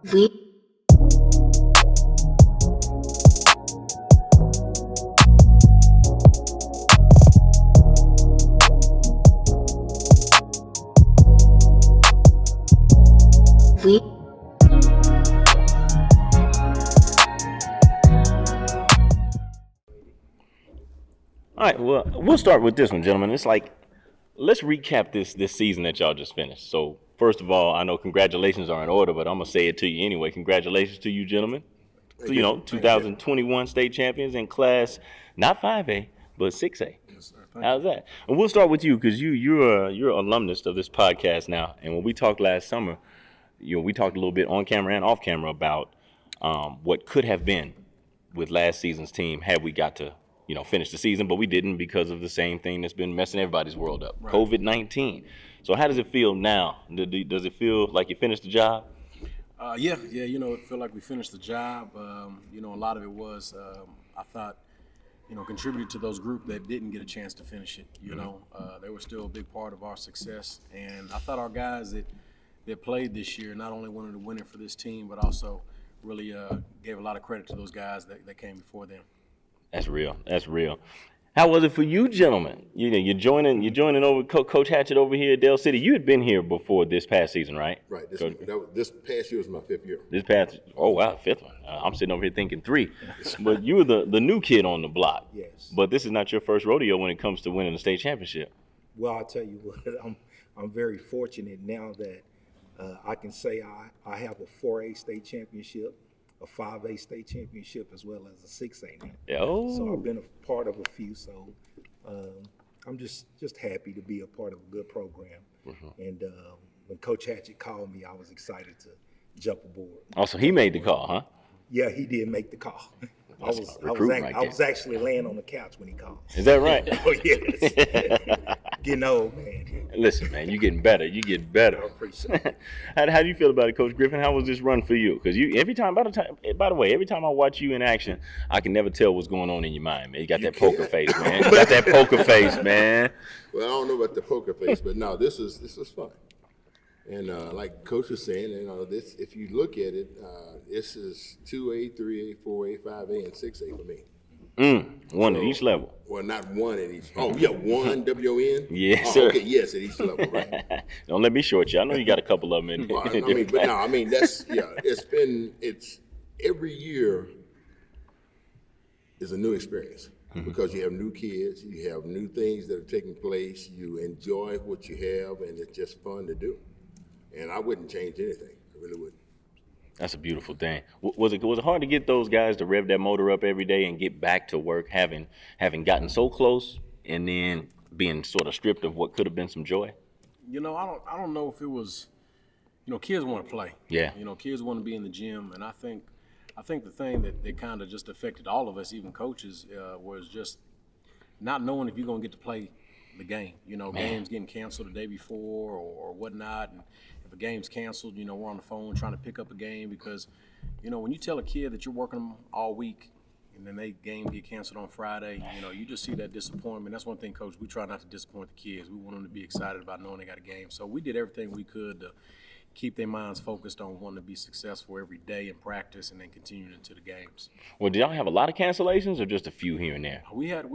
We we All right, well, we'll start with this one, gentlemen. It's like, let's recap this season that y'all just finished. So, first of all, I know congratulations are in order, but I'm gonna say it to you anyway. Congratulations to you, gentlemen. So, 2021 state champions in class, not 5A, but 6A. Yes, sir. How's that? And we'll start with you because you're an alumnus of this podcast now. And when we talked last summer, we talked a little bit on camera and off camera about what could have been with last season's team had we got to finish the season, but we didn't because of the same thing that's been messing everybody's world up, Right. COVID-19. So how does it feel now? Does it feel like you finished the job? Yeah. It felt like we finished the job. A lot of it was I thought, contributed to those group that didn't get a chance to finish it. They were still a big part of our success, and I thought our guys that played this year not only wanted to win it for this team, but also really gave a lot of credit to those guys that came before them. That's real. That's real. How was it for you, gentlemen? You're joining over Coach Hatchett over here at Dale City. You had been here before this past season, right? Right. This past year was my 5th year. Oh wow, 5th one. I'm sitting over here thinking 3. But you were the new kid on the block. Yes. But this is not your first rodeo when it comes to winning the state championship. Well, I'll tell you what, I'm very fortunate now that I can say I have a 4A state championship, a 5A state championship, as well as a 6A now. Oh. So I've been a part of a few. So I'm just happy to be a part of a good program. Mm-hmm. And when Coach Hatchett called me, I was excited to jump aboard. Also, he made the call, huh? Yeah, he did make the call. I recruiting right was actually laying on the couch when he called. Is that right? Oh yes. Getting old, man. Listen, man, you're getting better. You get better. I appreciate it. How do you feel about it, Coach Griffin? How was this run for you? Because every time I watch you in action, I can never tell what's going on in your mind, man. You got that poker face, man. You got that poker face, man. Well, I don't know about the poker face, but no, this was fun. And like Coach was saying, this, if you look at it, this is 2A, 3A, 4A, 5A, and 6A for me. One at each level. Well, not one at each. Oh, yeah, one WON? Yes, oh, sir. Okay, yes, at each level, right. Don't let me short you. I know you got a couple of them in Well, different it's every year is a new experience because you have new kids, you have new things that are taking place, you enjoy what you have, and it's just fun to do. And I wouldn't change anything. I really wouldn't. That's a beautiful thing. Was it hard to get those guys to rev that motor up every day and get back to work, having gotten so close and then being sort of stripped of what could have been some joy? I don't know if it was, kids want to play. Yeah. Kids want to be in the gym, and I think the thing that kind of just affected all of us, even coaches, was just not knowing if you're going to get to play the game. Games getting canceled the day before or whatnot, and if a game's canceled, we're on the phone trying to pick up a game because, when you tell a kid that you're working them all week and then they game get canceled on Friday, you just see that disappointment. That's one thing, Coach, we try not to disappoint the kids. We want them to be excited about knowing they got a game. So we did everything we could to keep their minds focused on wanting to be successful every day in practice and then continuing into the games. Well, did y'all have a lot of cancellations or just a few here and there? We had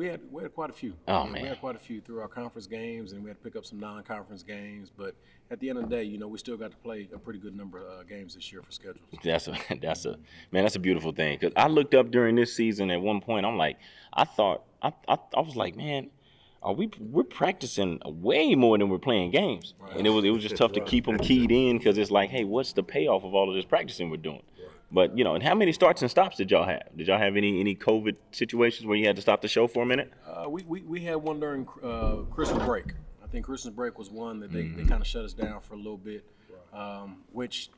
quite a few. Oh, man. We had quite a few through our conference games, and we had to pick up some non-conference games. But at the end of the day, we still got to play a pretty good number of games this year for schedules. That's a beautiful thing. Because I looked up during this season at one point. I'm like, I was like, man, we're practicing way more than we're playing games, right. And it was just tough to keep them keyed in because it's like, hey, what's the payoff of all of this practicing we're doing? Right. But and how many starts and stops did y'all have? Did y'all have any COVID situations where you had to stop the show for a minute? We had one during Christmas break. I think Christmas break was one that they kind of shut us down for a little bit, which.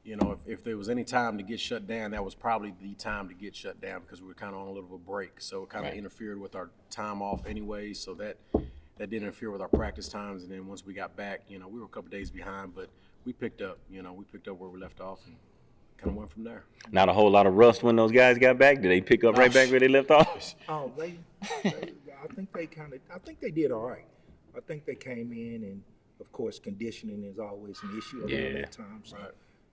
If there was any time to get shut down, that was probably the time to get shut down because we were kind of on a little bit of a break. So it kind of interfered with our time off anyway. So that did interfere with our practice times. And then once we got back, we were a couple days behind, but we picked up where we left off and kind of went from there. Not a whole lot of rust when those guys got back. Did they pick up right back where they left off? Oh, I think they did all right. I think they came in, and of course, conditioning is always an issue around that time. So. Right.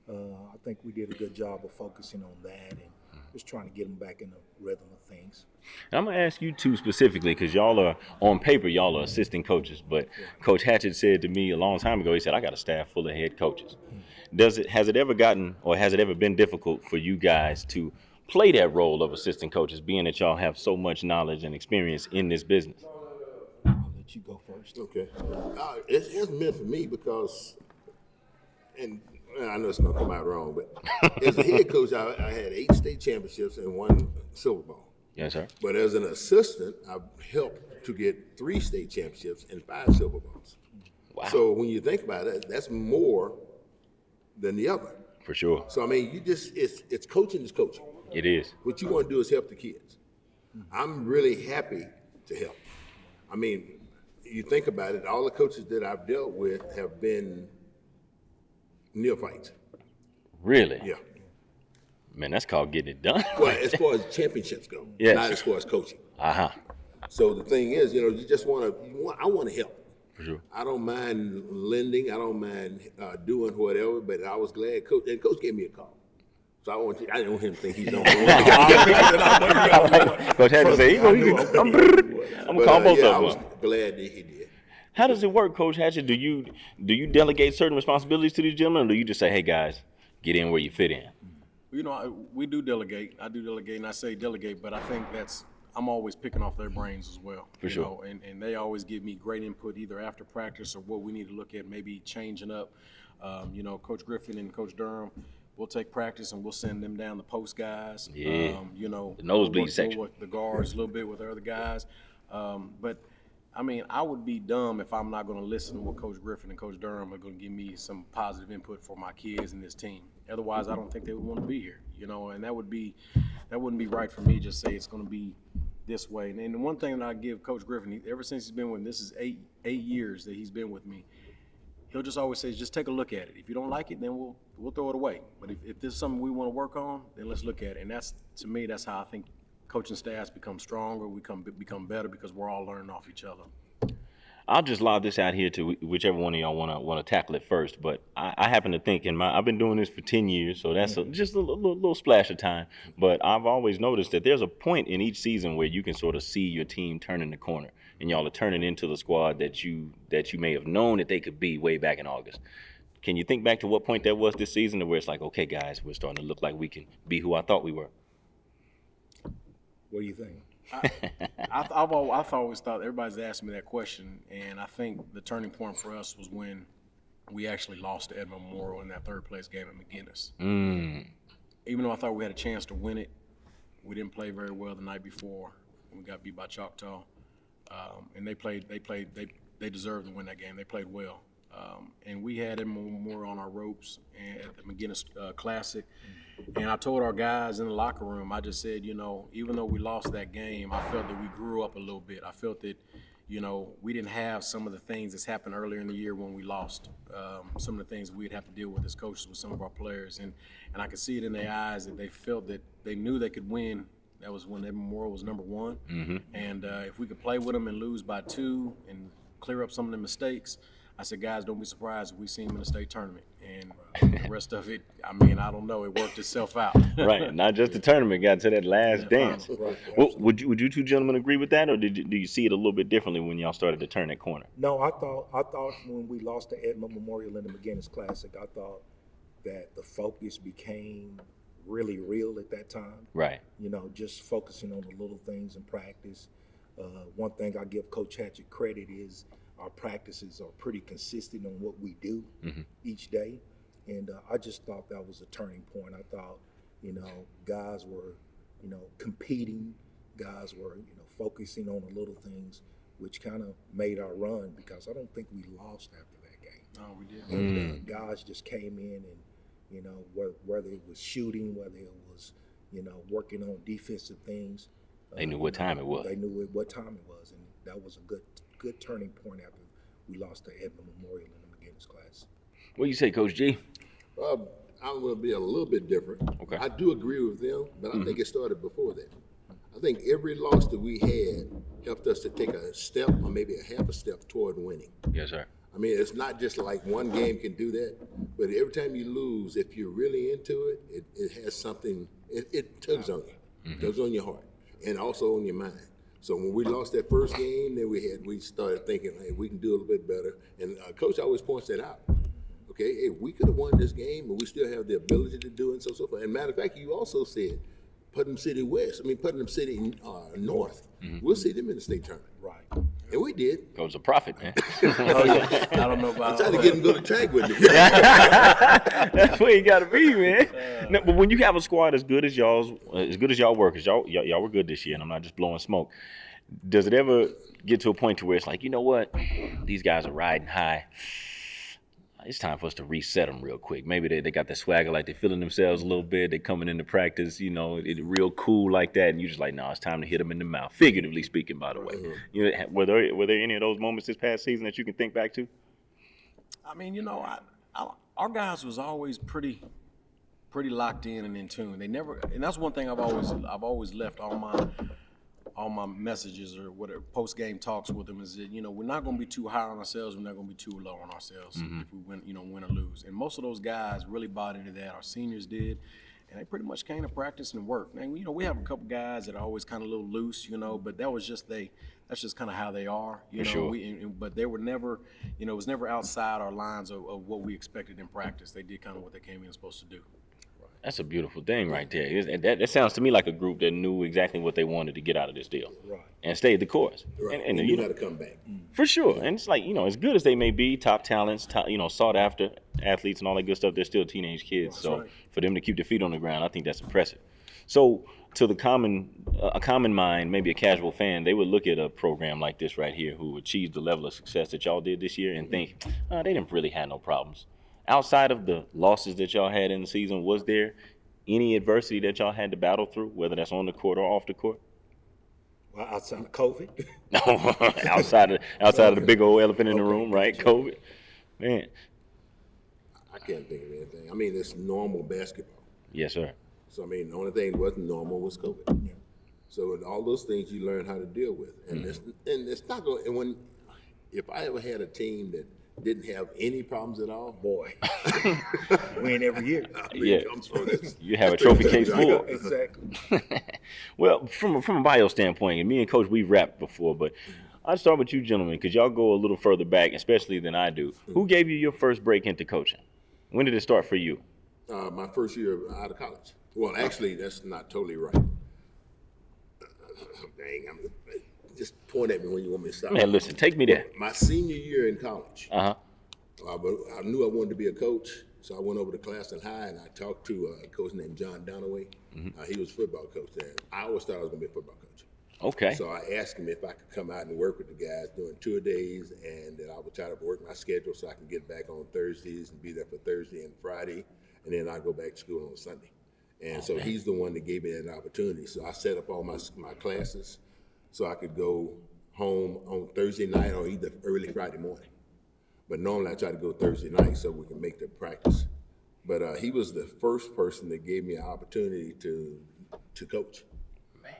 I think we did a good job of focusing on that and just trying to get them back in the rhythm of things. I'm gonna ask you two specifically because y'all are on paper, y'all are assistant coaches. But Coach Hatchett said to me a long time ago, he said, "I got a staff full of head coaches." Has it ever been difficult for you guys to play that role of assistant coaches, being that y'all have so much knowledge and experience in this business? I'll let you go first. Okay. It hasn't been for me because, and I know it's going to come out wrong, but as a head coach, I had 8 state championships and 1 Silver Bowl. Yes, sir. But as an assistant, I've helped to get 3 state championships and 5 Silver Bowls. Wow. So when you think about it, that's more than the other. For sure. So I mean, it's coaching is coaching. It is. What you want to do is help the kids. I'm really happy to help. I mean, you think about it, all the coaches that I've dealt with have been neophytes. Really? Yeah. Man, that's called getting it done. Well, as far as championships go, Yes. not as far as coaching. Uh-huh. So the thing is, you just I want to help. For sure. I don't mind lending. I don't mind doing whatever. But I was glad Coach gave me a call. So I didn't want him to think he's on one. Coach Hatchett said, I'm gonna call both I of was them. glad that he did. How does it work, Coach Hatchett? Do you delegate certain responsibilities to these gentlemen, or do you just say, "Hey guys, get in where you fit in"? We do delegate. I do delegate, and I say delegate, but I think I'm always picking off their brains as well. For sure. And they always give me great input either after practice or what we need to look at, maybe changing up. Coach Griffin and Coach Durham, we'll take practice and we'll send them down the post guys. Yeah. The nosebleed section. With the guards a little bit with the other guys. But I mean, I would be dumb if I'm not going to listen to what Coach Griffin and Coach Durham are going to give me some positive input for my kids and this team. Otherwise, I don't think they would want to be here, and that wouldn't be right for me. Just say it's going to be this way. And the one thing that I give Coach Griffin, ever since he's been with me, this is eight years that he's been with me. He'll just always say, just take a look at it. If you don't like it, then we'll throw it away. But if this is something we want to work on, then let's look at it. And to me, that's how I think coaching staffs become stronger, we become better because we're all learning off each other. I'll just lob this out here to whichever one of y'all want to tackle it first. But I happen to think I've been doing this for 10 years, so that's just a little splash of time. But I've always noticed that there's a point in each season where you can sort of see your team turning the corner, and y'all are turning into the squad that you may have known that they could be way back in August. Can you think back to what point that was this season, where it's like, okay, guys, we're starting to look like we can be who I thought we were? What do you think? I've always thought, everybody's asked me that question, and I think the turning point for us was when we actually lost to Edmond Memorial in that third place game at McGinnis. Even though I thought we had a chance to win it, we didn't play very well the night before. We got beat by Choctaw, and they deserved to win that game. They played well, and we had Edmond Memorial on our ropes at the McGinnis Classic. And I told our guys in the locker room, I just said, even though we lost that game, I felt that we grew up a little bit. I felt that, we didn't have some of the things that's happened earlier in the year when we lost. Some of the things we'd have to deal with as coaches with some of our players. And I could see it in their eyes that they felt that they knew they could win. That was when Edmond Memorial was number 1. Mm-hmm. And if we could play with them and lose by 2 and clear up some of the mistakes, I said, guys, don't be surprised if we see him in the state tournament. And the rest of it, I don't know. It worked itself out. Right. Not just the tournament, got to that last dance. Right. Well, would you two gentlemen agree with that, or do you see it a little bit differently when y'all started to turn that corner? No, I thought when we lost to Edmond Memorial in the McGinnis Classic, I thought that the focus became really real at that time. Right. Just focusing on the little things in practice. One thing I give Coach Hatchett credit is our practices are pretty consistent on what we do each day. And I just thought that was a turning point. I thought, guys were, competing. Guys were, focusing on the little things, which kind of made our run, because I don't think we lost after that game. No, we didn't. And guys just came in and, whether it was shooting, whether it was, working on defensive things. They knew what time it was. They knew what time it was. And that was a good turning point after we lost to Edmond Memorial in the McGinnis class. What do you say, Coach G? I'm going to be a little bit different. Okay. I do agree with them, but I think it started before that. I think every loss that we had helped us to take a step or maybe a half a step toward winning. Yes, sir. I mean, it's not just like one game can do that, but every time you lose, if you're really into it, it has something, it tugs on you, tugs on your heart, and also on your mind. So when we lost that first game, then we started thinking, hey, we can do a little bit better. And Coach always points that out. Okay, hey, we could have won this game, but we still have the ability to do it, and so forth. And matter of fact, you also said Putnam City North. We'll see them in the state tournament. Right. And we did. Coach a prophet, man. I don't know about I'm trying to get him to go to track with me. That's where you gotta be, man. No, but when you have a squad as good as y'all work, as y'all were good this year, and I'm not just blowing smoke. Does it ever get to a point to where it's like, you know what, these guys are riding high. It's time for us to reset them real quick. Maybe they got that swagger, like they're feeling themselves a little bit. They're coming into practice, it real cool like that, and you're just like, no, it's time to hit them in the mouth. Figuratively speaking, by the way. Were there any of those moments this past season that you can think back to? I mean, our guys was always pretty locked in and in tune. They never, and that's one thing I've always left all my messages or whatever post-game talks with them is that, we're not going to be too high on ourselves. We're not going to be too low on ourselves if we win or lose. And most of those guys really bought into that. Our seniors did, and they pretty much came to practice and work. And, we have a couple guys that are always kind of a little loose, but that was just that's just kind of how they are, Sure. But they were never, it was never outside our lines of what we expected in practice. They did kind of what they came in supposed to do. That's a beautiful thing right there. That sounds to me like a group that knew exactly what they wanted to get out of this deal. Right. And stayed the course. Right. And you knew how to come back. For sure. And it's like, as good as they may be, top talents, sought after athletes and all that good stuff, they're still teenage kids. That's so right. for them to keep their feet on the ground, I think that's impressive. So to a common mind, maybe a casual fan, they would look at a program like this right here who achieved the level of success that y'all did this year and think, they didn't really have no problems. Outside of the losses that y'all had in the season, was there any adversity that y'all had to battle through, whether that's on the court or off the court? Well, outside of COVID. No, outside of the big old elephant in the room, right? COVID. Man. I can't think of anything. I mean, it's normal basketball. Yes, sir. So, I mean, the only thing that wasn't normal was COVID. Yeah. So, in all those things you learn how to deal with. And it's not going to, if I ever had a team that didn't have any problems at all, Boy, win every year. Yeah. You have a trophy case full. Exactly. Well, from a bio standpoint, and me and Coach, we've rapped before, but I'll start with you gentlemen, because y'all go a little further back, especially than I do. Who gave you your first break into coaching? When did it start for you? My first year out of college. Well, actually, that's not totally right. Dang, just point at me when you want me to stop. Man, listen, take me there. My senior year in college, Uh-huh. I knew I wanted to be a coach, so I went over to Claflin High and I talked to a coach named John Donaway. He was a football coach there. I always thought I was going to be a football coach. Okay. So I asked him if I could come out and work with the guys doing 2 days, and that I would try to work my schedule so I can get back on Thursdays and be there for Thursday and Friday, and then I go back to school on Sunday. And so he's the one that gave me that opportunity. So I set up all my classes so I could go home on Thursday night or either early Friday morning. But normally I try to go Thursday night so we can make the practice. But he was the first person that gave me an opportunity to coach.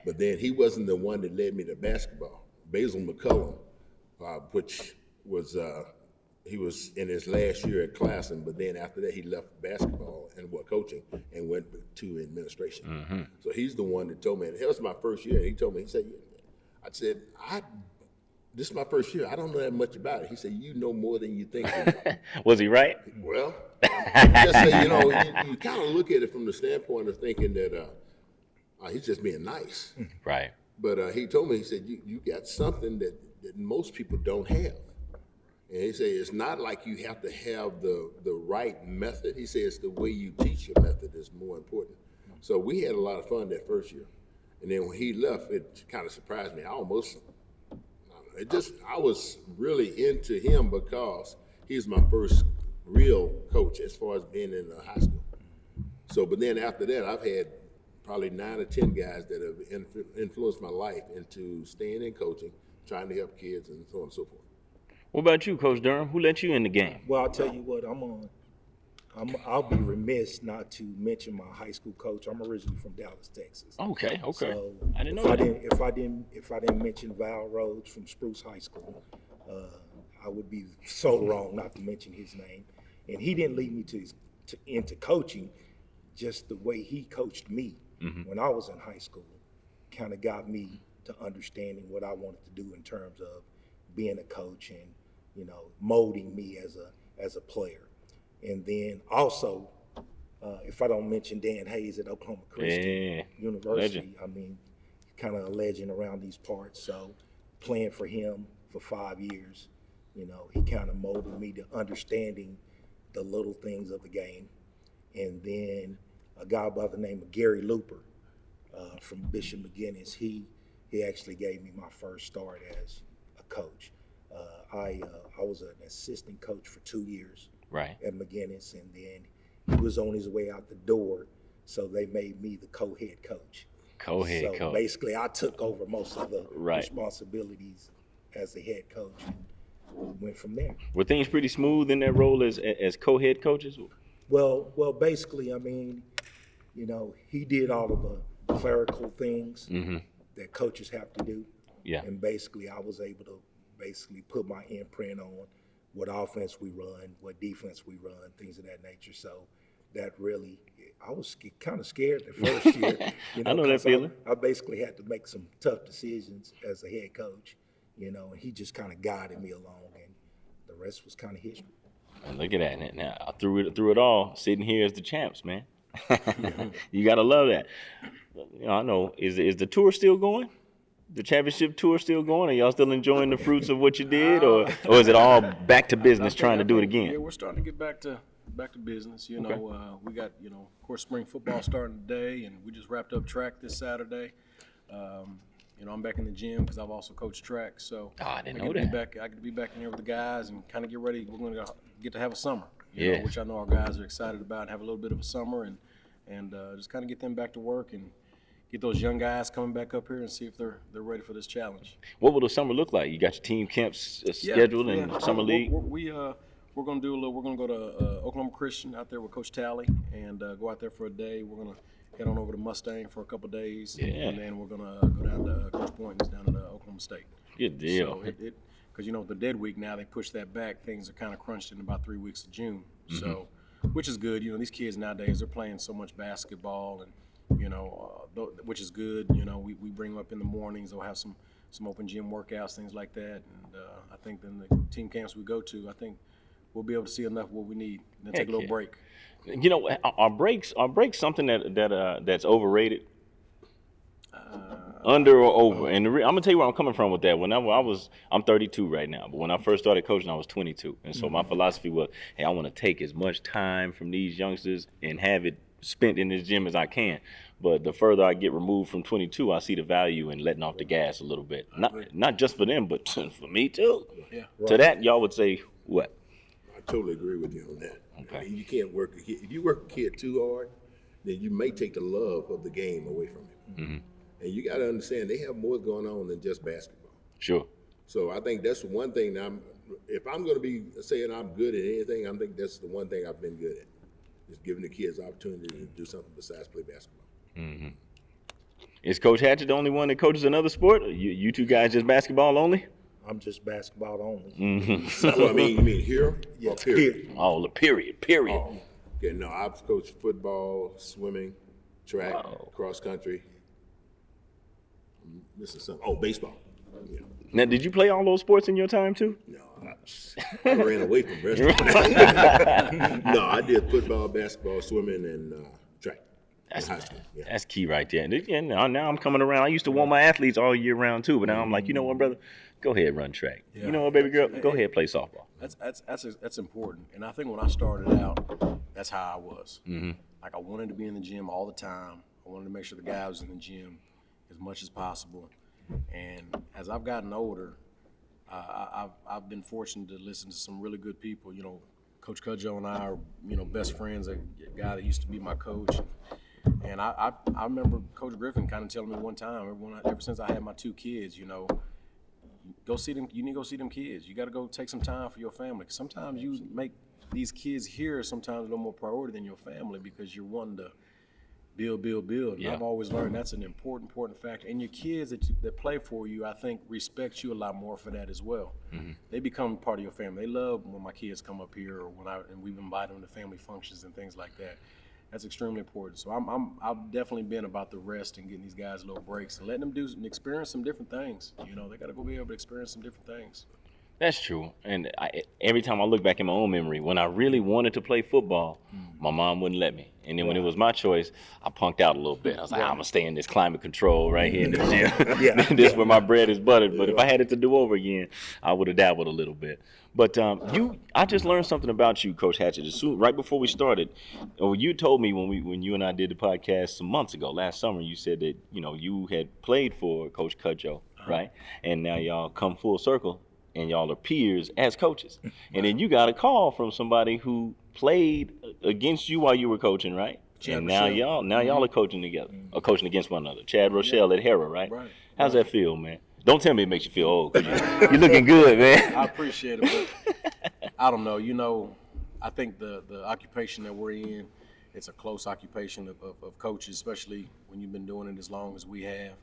But then he wasn't the one that led me to basketball. Basil McCullum, which was he was in his last year at Claflin, but then after that he left basketball and coaching and went to administration. So he's the one that told me, and that was my first year. He told me, I said, this is my first year. I don't know that much about it. He said, you know more than you think you know. Was he right? Well, just say, you kind of look at it from the standpoint of thinking that he's just being nice. Right. But he told me, he said, you got something that most people don't have. And he said, it's not like you have to have the right method. He said, it's the way you teach your method is more important. So we had a lot of fun that first year. And then when he left, it kind of surprised me. I was really into him because he's my first real coach as far as being in high school. So, but then after that, I've had probably 9 or 10 guys that have influenced my life into staying in coaching, trying to help kids, and so on and so forth. What about you, Coach Durham? Who let you in the game? Well, I'll tell you what, I'll be remiss not to mention my high school coach. I'm originally from Dallas, Texas. Okay. So I didn't know that. If I didn't mention Val Rhodes from Spruce High School, I would be so wrong not to mention his name. And he didn't lead me into coaching. Just the way he coached me when I was in high school kind of got me to understanding what I wanted to do in terms of being a coach and, you know, molding me as a player. And then also, if I don't mention Dan Hayes at Oklahoma Christian University, legend. I mean, kind of a legend around these parts. So playing for him for 5 years, you know, he kind of molded me to understanding the little things of the game. And then a guy by the name of Gary Looper from Bishop McGuinness, he actually gave me my first start as a coach. I was an assistant coach for 2 years at McGuinness, and then he was on his way out the door, so they made me the co-head coach. Co-head coach. Basically, I took over most of the responsibilities as the head coach and went from there. Were things pretty smooth in that role as co-head coaches? Well, basically, I mean, you know, he did all of the clerical things that coaches have to do. Yeah. And basically, I was able to basically put my imprint on what offense we run, what defense we run, things of that nature. So that really, I was kind of scared the first year. You know, I know that feeling. I basically had to make some tough decisions as a head coach, you know, and he just kind of guided me along, and the rest was kind of history. And look at that. Now, I threw it all, sitting here as the champs, man. You got to love that. You know, I know, is the tour still going? The championship tour still going? Are y'all still enjoying the fruits of what you did, or is it all back to business trying to do it again? Yeah, we're starting to get back to business. You know, we got, you know, of course, spring football starting today, and we just wrapped up track this Saturday. You know, I'm back in the gym because I've also coached track, so I didn't know that. I get to be back in here with the guys and kind of get ready. We're going to get to have a summer, you know, which I know our guys are excited about, and have a little bit of a summer, and just kind of get them back to work and get those young guys coming back up here and see if they're ready for this challenge. What will the summer look like? You got your team camps scheduled and summer league? We're going to go to Oklahoma Christian out there with Coach Talley and go out there for a day. We're going to head on over to Mustang for a couple of days, and then we're going to go down to Coach Boynton's down in Oklahoma State. Good deal. So because, you know, the dead week now, they pushed that back. Things are kind of crunched in about 3 weeks of June. So, which is good. You know, these kids nowadays, they're playing so much basketball, and, you know, which is good. You know, we bring them up in the mornings. They'll have some open gym workouts, things like that. And I think then the team camps we go to, I think we'll be able to see enough of what we need and then take a little break. You know, are breaks something that's overrated? Under or over? And I'm gonna tell you where I'm coming from with that. I'm 32 right now, but when I first started coaching, I was 22, and so my philosophy was, hey, I want to take as much time from these youngsters and have it spent in this gym as I can. But the further I get removed from 22, I see the value in letting off the gas a little bit. Not just for them, but for me too. Yeah. Right. To that, y'all would say what? I totally agree with you on that. Okay. I mean, you can't work a kid. If you work a kid too hard, then you may take the love of the game away from him. And you got to understand, they have more going on than just basketball. Sure. So I think that's one thing that if I'm going to be saying I'm good at anything, I think that's the one thing I've been good at, is giving the kids the opportunity to do something besides play basketball. Is Coach Hatchett the only one that coaches another sport? You two guys just basketball only? I'm just basketball only. So, I mean, you mean here? Yeah, or period? Oh, period. Oh. Okay, no, I've coached football, swimming, track, cross country. This is something. Oh, baseball. Yeah. Now, did you play all those sports in your time too? No, I ran away from wrestling. No, I did football, basketball, swimming, and track. That's key right there. And now I'm coming around. I used to want my athletes all year round too, but now I'm like, you know what, brother? Go ahead, run track. Yeah. You know what, baby girl? Go ahead, play softball. That's important. And I think when I started out, that's how I was. Like, I wanted to be in the gym all the time. I wanted to make sure the guy was in the gym as much as possible. And as I've gotten older, I've been fortunate to listen to some really good people. You know, Coach Cudjoe and I are, you know, best friends. A guy that used to be my coach. And I remember Coach Griffin kind of telling me one time, ever since I had my 2 kids, you know, go see them. You need to go see them kids. You got to go take some time for your family. 'Cause sometimes you make these kids here sometimes a little more priority than your family because you're wanting to build. And Yeah. I've always learned that's an important factor. And your kids that play for you, I think, respect you a lot more for that as well. They become part of your family. They love when my kids come up here, or and we've invited them to family functions and things like that. That's extremely important. So I've definitely been about the rest and getting these guys little breaks and letting them experience some different things. You know, they got to go be able to experience some different things. That's true. And every time I look back in my own memory, when I really wanted to play football, my mom wouldn't let me. And then when it was my choice, I punked out a little bit. I was like, I'm going to stay in this climate control right here in the gym. This is where my bread is buttered. But if I had it to do over again, I would have dabbled a little bit. But I just learned something about you, Coach Hatchett. Right before we started, you told me when you and I did the podcast some months ago, last summer, you said that, you had played for Coach Cudjoe, right? And now y'all come full circle. And y'all are peers as coaches. And then you got a call from somebody who played against you while you were coaching, right? Chad and now Rochelle. y'all are coaching together, or coaching against one another. Chad Rochelle at Hera, right? Right. How's that feel, man? Don't tell me it makes you feel old, 'cause you're looking good, man. I appreciate it, but I don't know. I think the occupation that we're in, it's a close occupation of coaches, especially when you've been doing it as long as we have.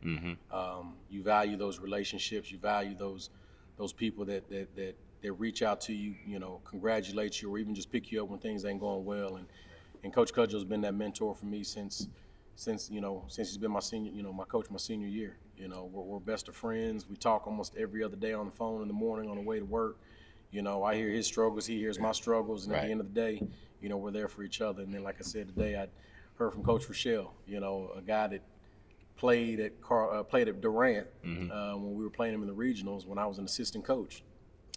You value those relationships. You value those people that reach out to you, congratulate you, or even just pick you up when things ain't going well. And Coach Cudjoe's been that mentor for me since he's been my senior, my coach my senior year. We're best of friends. We talk almost every other day on the phone in the morning on the way to work. I hear his struggles, he hears my struggles, and at the end of the day, we're there for each other. And then, like I said today, I heard from Coach Rochelle, a guy that played at Durant when we were playing him in the regionals when I was an assistant coach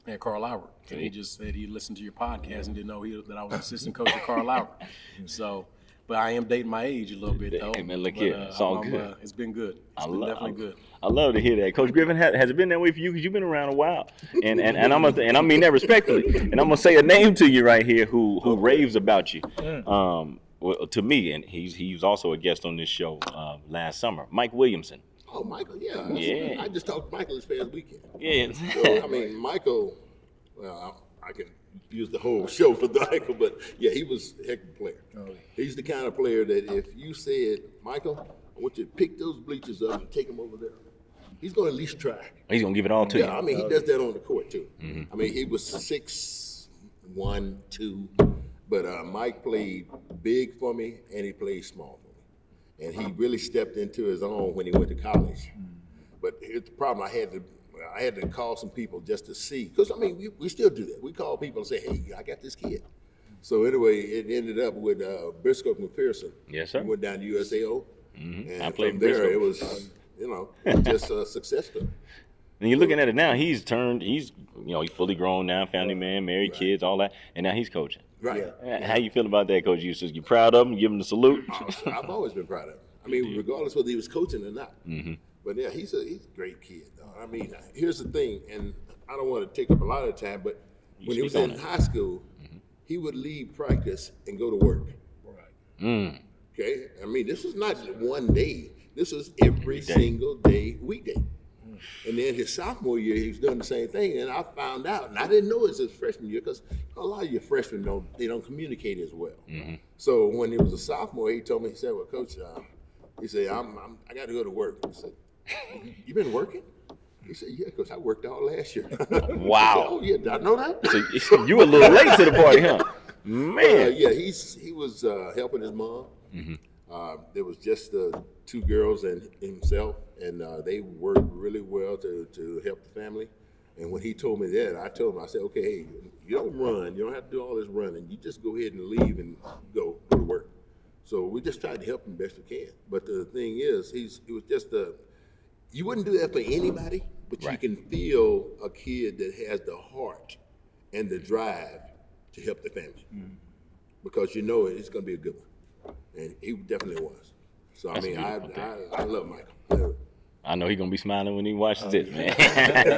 at Carl Albert. And he just said he listened to your podcast and didn't know that I was an assistant coach at Carl Albert. So, but I am dating my age a little bit, though. Hey, man, look here. It's all good. It's been good. It's been definitely good. I love to hear that. Coach Griffin, has it been that way for you? Because you've been around a while. And I mean that respectfully. And I'm going to say a name to you right here who raves about you. Well, to me, and he's also a guest on this show last summer, Mike Williamson. Oh, Michael, yeah. Yeah. I just talked to Michael this past weekend. Yeah. So, I mean, Michael, well, I can use the whole show for Michael, but yeah, he was a heck of a player. He's the kind of player that if you said, Michael, I want you to pick those bleachers up and take them over there, he's going to at least try. He's going to give it all to you. Yeah, I mean, he does that on the court, too. I mean, he was 6'1", 2", but Mike played big for me and he played small for me. And he really stepped into his own when he went to college. But here's the problem, I had to call some people just to see, because I mean, we still do that. We call people and say, hey, I got this kid. So anyway, it ended up with Briscoe McPherson. Yes, sir. He went down to USAO. And I played from there, Briscoe. it was, just a success story. And you're looking at it now, he's fully grown now, family man, married, kids, all that, and now he's coaching. Right. How you feel about that, Coach Eustace? You proud of him? Give him the salute? I've always been proud of him. I mean, regardless whether he was coaching or not. But yeah, he's a great kid. I mean, here's the thing, and I don't want to take up a lot of time, but when he was in high school, he would leave practice and go to work. Right. Okay? I mean, this is not one day. This is every single day, weekday. And then his sophomore year, he was doing the same thing, and I found out, and I didn't know it was his freshman year, because a lot of your freshmen don't communicate as well. So when he was a sophomore, he told me, he said, well, Coach, he said, I got to go to work. I said, you been working? He said, yeah, because I worked all last year. Wow. I said, oh, yeah, did I know that? So you were a little late to the party, huh? Man. Yeah, he was helping his mom. There was just two girls and himself, and they worked really well to help the family. And when he told me that, I told him, I said, okay, hey, you don't run. You don't have to do all this running. You just go ahead and leave and go to work. So we just tried to help him best we can. But the thing is, he was just you wouldn't do that for anybody, but you can feel a kid that has the heart and the drive to help the family. Because it's going to be a good one. And he definitely was. So, I mean, I love Michael. I know he's going to be smiling when he watches this, man.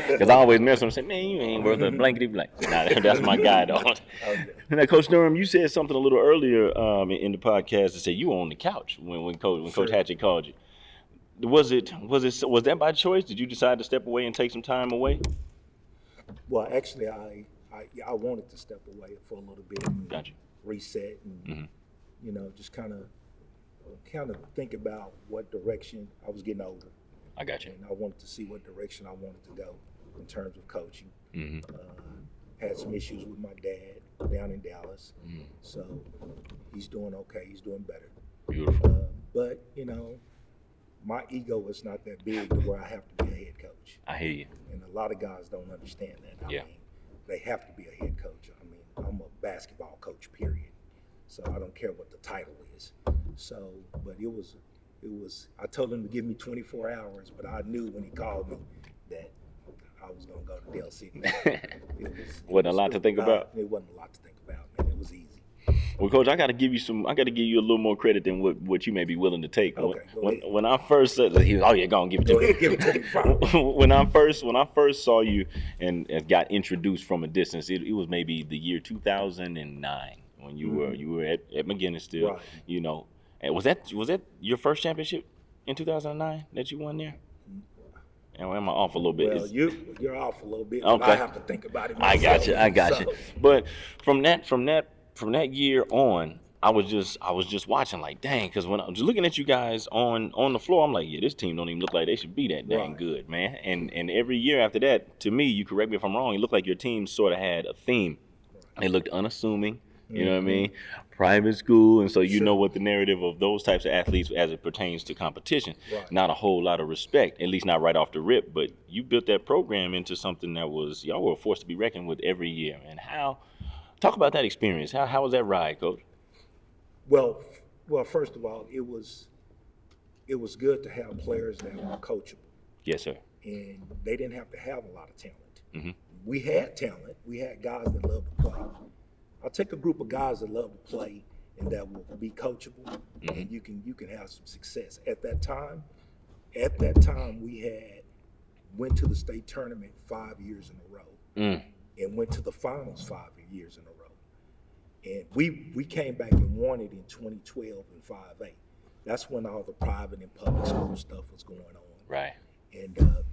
Because I always mess with him and say, man, you ain't worth a blankety blank. Nah, that's my guy, though. Now, Coach Durham, you said something a little earlier in the podcast that said you were on the couch when Coach Hatchett called you. Was that by choice? Did you decide to step away and take some time away? Well, actually, I wanted to step away for a little bit and Gotcha. reset and, just kind of kind of think about what direction I was getting older. I got you. And I wanted to see what direction I wanted to go in terms of coaching. Mm-hmm. Had some issues with my dad down in Dallas. So he's doing okay. He's doing better. Beautiful. But, my ego is not that big to where I have to be a head coach. I hear you. And a lot of guys don't understand that. I Yeah. mean, they have to be a head coach. I mean, I'm a basketball coach, period. So I don't care what the title is. So, but it was, I told him to give me 24 hours, but I knew when he called me that I was going to go to Dell City. Wasn't a lot to think about? It wasn't a lot to think about, man. It was easy. Well, Coach, I got to give you a little more credit than what you may be willing to take. Okay, go ahead. When I first said, he was, oh yeah, go on, give it to Go me. ahead, give it to me. Fine. when I first saw you and got introduced from a distance, it was maybe the year 2009 when you were at McGinnis still. Right. And was that your first championship in 2009 that you won there? And am I off a little bit? Well, you're off a little bit. Okay. But I have to think about it myself. I got you. But from that year on, I was just watching like, dang, because when I was looking at you guys on the floor, I'm like, yeah, this team don't even look like they should be that dang good, man. And every year after that, to me, you correct me if I'm wrong, it looked like your team sort of had a theme. They looked unassuming, you know what I mean? Private school, and so you know what the narrative of those types of athletes as it pertains to competition. Right. Not a whole lot of respect, at least not right off the rip, but you built that program into something that was, y'all were a force to be reckoned with every year. And talk about that experience. How was that ride, Coach? Well, first of all, it was good to have players that were coachable. Yes, sir. And they didn't have to have a lot of talent. Mm-hmm. We had talent. We had guys that loved to play. I'll take a group of guys that love to play and that will be coachable, and you can have some success. At that time, we went to the state tournament 5 years in a row, and went to the finals 5 years in a row. And we came back and won it in 2012 in 5A. That's when all the private and public school stuff was going on. Right. And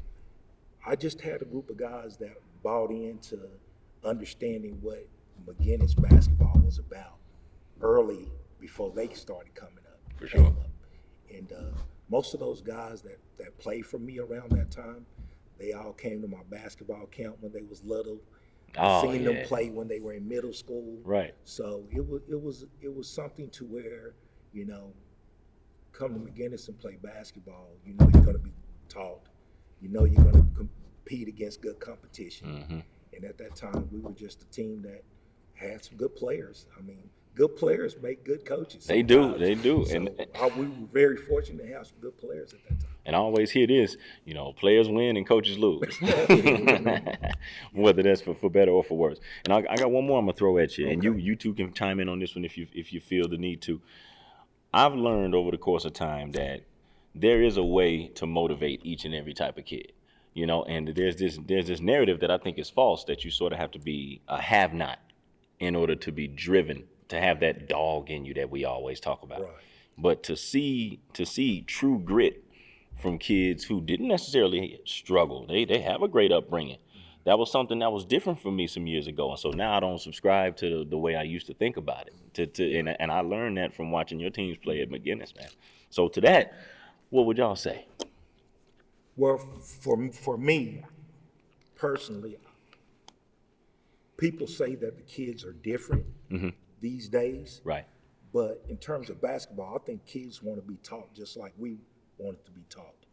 I just had a group of guys that bought into understanding what McGinnis basketball was about early before they started coming up. For sure. And most of those guys that played for me around that time, they all came to my basketball camp when they was little. Seen them play when they were in middle school. Right. So it was something to where, come to McGinnis and play basketball, you're going to be taught, you're going to compete against good competition. Mm-hmm. And at that time, we were just a team that had some good players. I mean, good players make good coaches. They do. So And we were very fortunate to have some good players at that time. And I always hear this, players win and coaches lose, whether that's for better or for worse. And I got one more I'm gonna throw at you, and you two can chime in on this one if you feel the need to. I've learned over the course of time that there is a way to motivate each and every type of kid, and there's this narrative that I think is false, that you sort of have to be a have-not in order to be driven, to have that dog in you that we always talk about. Right. But to see true grit from kids who didn't necessarily struggle, they have a great upbringing. That was something that was different for me some years ago, and so now I don't subscribe to the way I used to think about it. And I learned that from watching your teams play at McGinnis, man. So to that, what would y'all say? Well, for me personally, people say that the kids are different these days. Right. But in terms of basketball, I think kids want to be taught just like we wanted to be taught.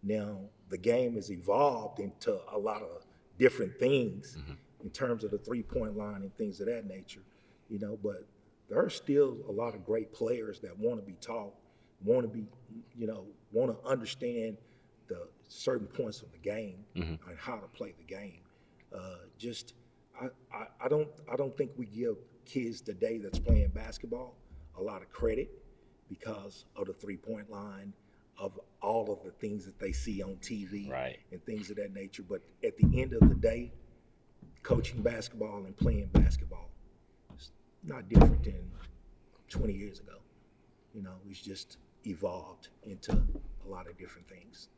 Now, the game has evolved into a lot of different things in terms of the three-point line and things of that nature, but there are still a lot of great players that want to be taught, want to understand the certain points of the game and how to play the game. I don't think we give kids today that's playing basketball a lot of credit because of the three-point line, of all of the things that they see on TV and things of that nature. But at the end of the day, coaching basketball and playing basketball is not different than 20 years ago. It's just evolved into a lot of different things.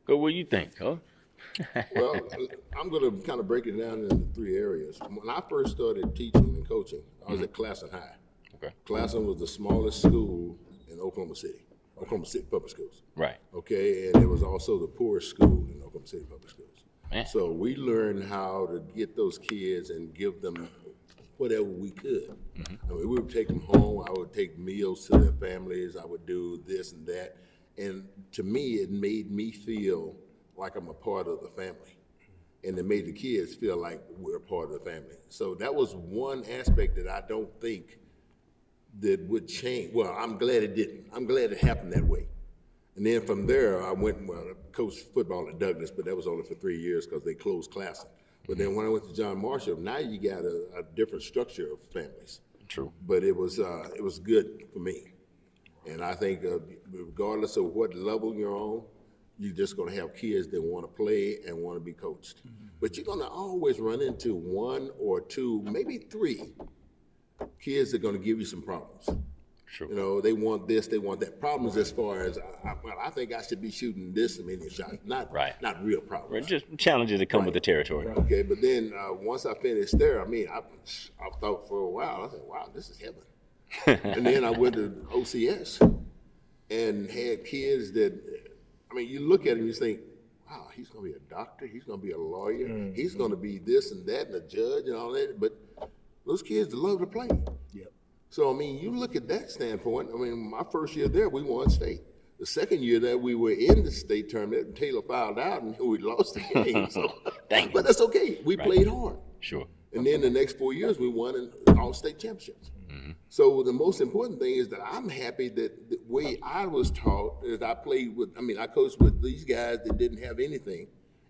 Go, what do you think, huh? Well, I'm going to kind of break it down into three areas. When I first started teaching and coaching, I was at Classen High. Okay. Classen was the smallest school in in Oklahoma City Public Schools. Right. Okay, and it was also the poorest school in Oklahoma City Public Schools. Man. So we learned how to get those kids and give them whatever we could. I mean, we would take them home. I would take meals to their families. I would do this and that. And to me, it made me feel like I'm a part of the family. And it made the kids feel like we're a part of the family. So that was one aspect that I don't think that would change. Well, I'm glad it didn't. I'm glad it happened that way. And then from there, I went, well, I coached football at Douglas, but that was only for 3 years because they closed classes. But then when I went to John Marshall, now you got a different structure of families. True. But it was good for me. And I think regardless of what level you're on, you're just going to have kids that want to play and want to be coached. But you're going to always run into one or two, maybe three kids that are going to give you some problems. True. You know, they want this, they want that. Problems as far as, I think I should be shooting this many shots, not real problems. Right. Just challenges that come with the territory. Okay, but then once I finished there, I mean, I thought for a while, I said, wow, this is heaven. And then I went to OCS and had kids that, I mean, you look at him, you think, wow, he's going to be a doctor, he's going to be a lawyer, he's going to be this and that and a judge and all that. But those kids love to play. Yep. So, I mean, you look at that standpoint, I mean, my first year there, we won state. The second year that we were in the state tournament, Taylor fouled out and we lost the game. So, but that's okay. We played hard. Sure. And then the next 4 years, we won in all state championships. So the most important thing is that I'm happy that the way I was taught is I coached with these guys that didn't have anything,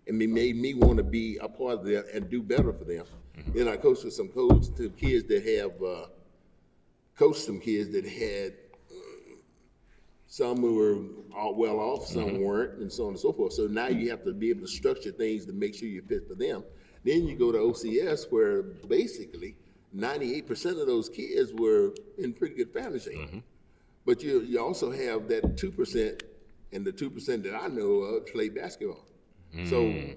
and it made me want to be a part of them and do better for them. Then I coached with some kids that have coached some kids that had some who were all well off, some weren't, and so on and so forth. So now you have to be able to structure things to make sure you fit for them. Then you go to OCS where basically 98% of those kids were in pretty good family shape. But you also have that 2%, and the 2% that I know of play basketball. So, and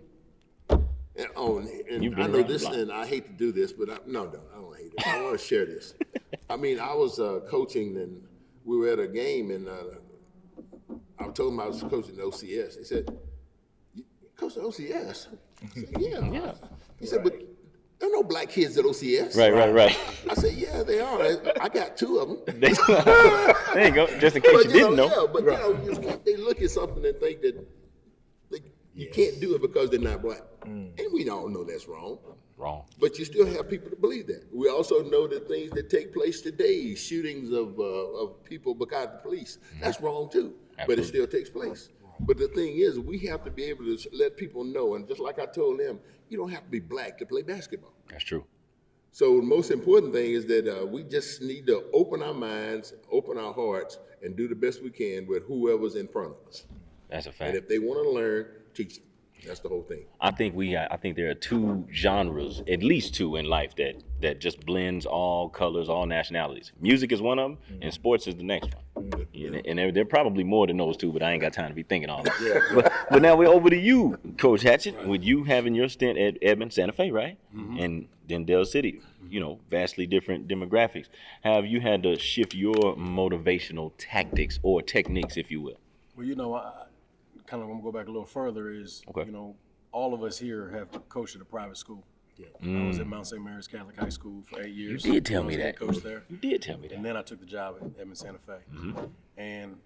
I know this, and I hate to do this, but I don't hate it. I want to share this. I mean, I was coaching, and we were at a game, and I told him I was coaching the OCS. He said, "You coach the OCS?" I said, yeah. He said, "But there are no black kids at OCS." Right. I said, "Yeah, they are. I got 2 of them." There you go. Just in case you didn't know. Yeah, but they look at something and think that you can't do it because they're not black. And we all know that's wrong. Wrong. But you still have people that believe that. We also know that things that take place today, shootings of people because of the police, that's wrong too. Absolutely. But it still takes place. But the thing is, we have to be able to let people know, and just like I told them, you don't have to be black to play basketball. That's true. So the most important thing is that we just need to open our minds, open our hearts, and do the best we can with whoever's in front of us. That's a fact. And if they want to learn, teach them. That's the whole thing. I think there are 2 genres, at least 2 in life that just blends all colors, all nationalities. Music is one of them, and sports is the next one. And there are probably more than those 2, but I ain't got time to be thinking all that. But now we're over to you, Coach Hatchett, with you having your stint at Edmond, Santa Fe, right? And then Del City, vastly different demographics. Have you had to shift your motivational tactics or techniques, if you will? Well, I kind of want to go back a little further is, all of us here have coached at a private school. Yeah. I was at Mount St. Mary's Catholic High School for 8 years. You did tell me that. Coach there. You did tell me that. And then I took the job at Edmond Santa Fe. And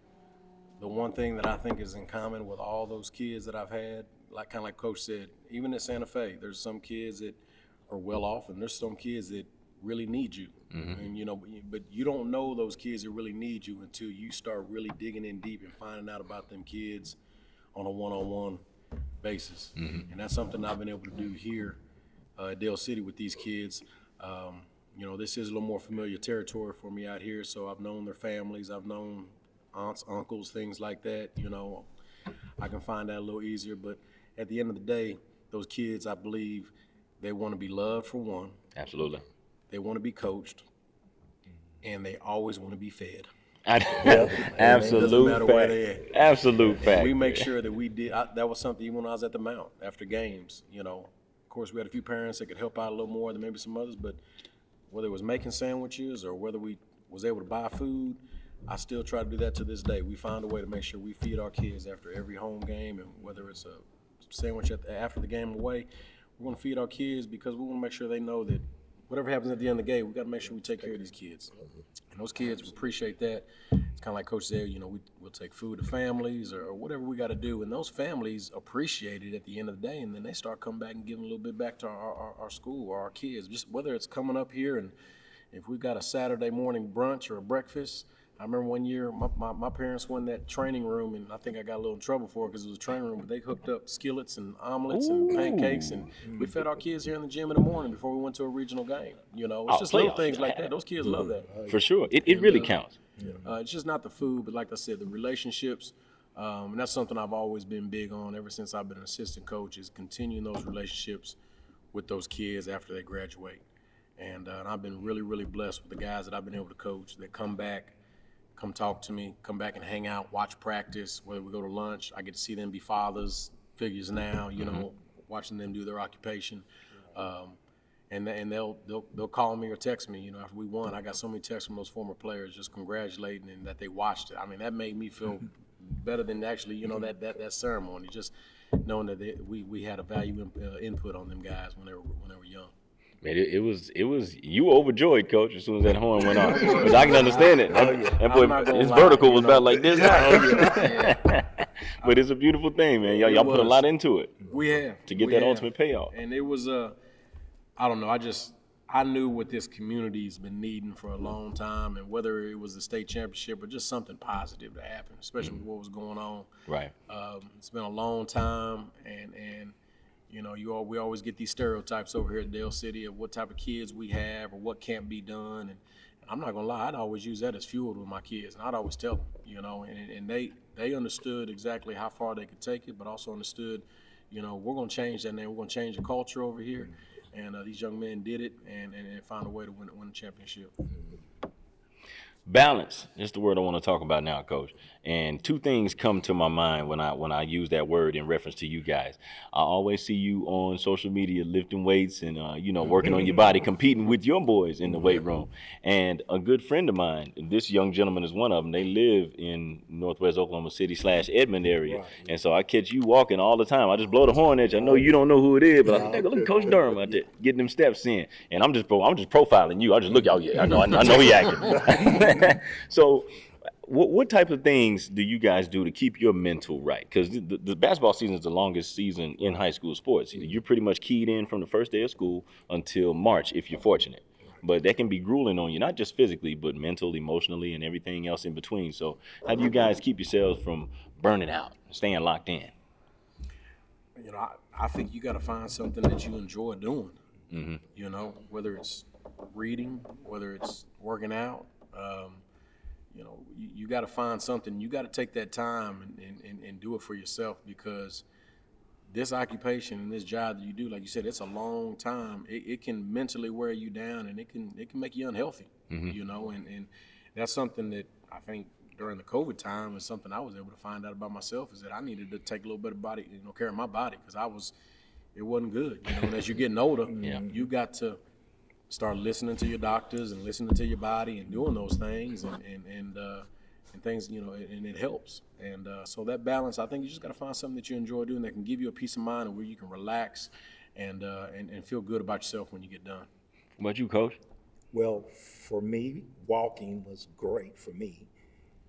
the one thing that I think is in common with all those kids that I've had, kind of like Coach said, even at Santa Fe, there's some kids that are well off, and there's some kids that really need you. And but you don't know those kids that really need you until you start really digging in deep and finding out about them kids on a one-on-one basis. And that's something I've been able to do here at Del City with these kids. This is a little more familiar territory for me out here, so I've known their families, I've known aunts, uncles, things like that. I can find that a little easier, but at the end of the day, those kids, I believe, they want to be loved for one. Absolutely. They want to be coached, and they always want to be fed. Absolute fact. Where they at. Absolute fact. We make sure that we did. That was something even when I was at the Mount after games. Of course, we had a few parents that could help out a little more than maybe some others. But whether it was making sandwiches or whether we was able to buy food, I still try to do that to this day. We find a way to make sure we feed our kids after every home game, and whether it's a sandwich after the game away, we're going to feed our kids because we want to make sure they know that whatever happens at the end of the game, we got to make sure we take care of these kids. And those kids appreciate that. It's kind of like Coach said, we'll take food to families or whatever we got to do. And those families appreciate it at the end of the day. And then they start coming back and giving a little bit back to our school or our kids, just whether it's coming up here. And if we've got a Saturday morning brunch or a breakfast, I remember one year my parents went in that training room, and I think I got a little in trouble for it because it was a training room, but they hooked up skillets and omelets and pancakes, and we fed our kids here in the gym in the morning before we went to a regional game. It's just little things like that. Those kids love that. For sure. It really counts. It's just not the food, but like I said, the relationships, and that's something I've always been big on ever since I've been an assistant coach, is continuing those relationships with those kids after they graduate. And I've been really, really blessed with the guys that I've been able to coach that come back, come talk to me, come back and hang out, watch practice, whether we go to lunch. I get to see them be fathers, figures now, watching them do their occupation. And they'll call me or text me, after we won. I got so many texts from those former players just congratulating and that they watched it. I mean, that made me feel better than actually, that ceremony, just knowing that we had a value input on them guys when they were young. Man, it was you were overjoyed, Coach, as soon as that horn went off. Because I can understand it. That boy, his vertical was about like this. But it's a beautiful thing, man. Y'all put a lot into it. We have. To get that ultimate payoff. And it was, I don't know, I knew what this community's been needing for a long time, and whether it was the state championship or just something positive to happen, especially with what was going on. Right. It's been a long time, and we always get these stereotypes over here at Dale City of what type of kids we have or what can't be done. And I'm not gonna lie, I'd always use that as fuel with my kids, and I'd always tell them, and they understood exactly how far they could take it, but also understood, we're gonna change that now. We're gonna change the culture over here, and these young men did it and found a way to win a championship. Balance is the word I want to talk about now, Coach. And two things come to my mind when I use that word in reference to you guys. I always see you on social media lifting weights and working on your body, competing with your boys in the weight room. And a good friend of mine, this young gentleman is one of them. They live in Northwest Oklahoma City / Edmond area, and so I catch you walking all the time. I just blow the horn at you. I know you don't know who it is, but I think look at Coach Durham out there getting them steps in. And I'm just profiling you. I just look out. Yeah, I know he acting. So what type of things do you guys do to keep your mental right? Because the basketball season is the longest season in high school sports. You're pretty much keyed in from the first day of school until March if you're fortunate. But that can be grueling on you, not just physically, but mentally, emotionally, and everything else in between. So how do you guys keep yourselves from burning out, staying locked in? I think you got to find something that you enjoy doing. Whether it's reading, whether it's working out. You got to find something. You got to take that time and do it for yourself, because this occupation and this job that you do, like you said, it's a long time. It can mentally wear you down, and it can make you unhealthy. And that's something that I think during the COVID time is something I was able to find out about myself, is that I needed to take a little bit of care of my body, because it wasn't good. And as you're getting older, you got to start listening to your doctors and listening to your body and doing those things and things, and it helps. And so that balance, I think you just got to find something that you enjoy doing that can give you a peace of mind and where you can relax and feel good about yourself when you get done. What about you, Coach? Well, for me, walking was great for me,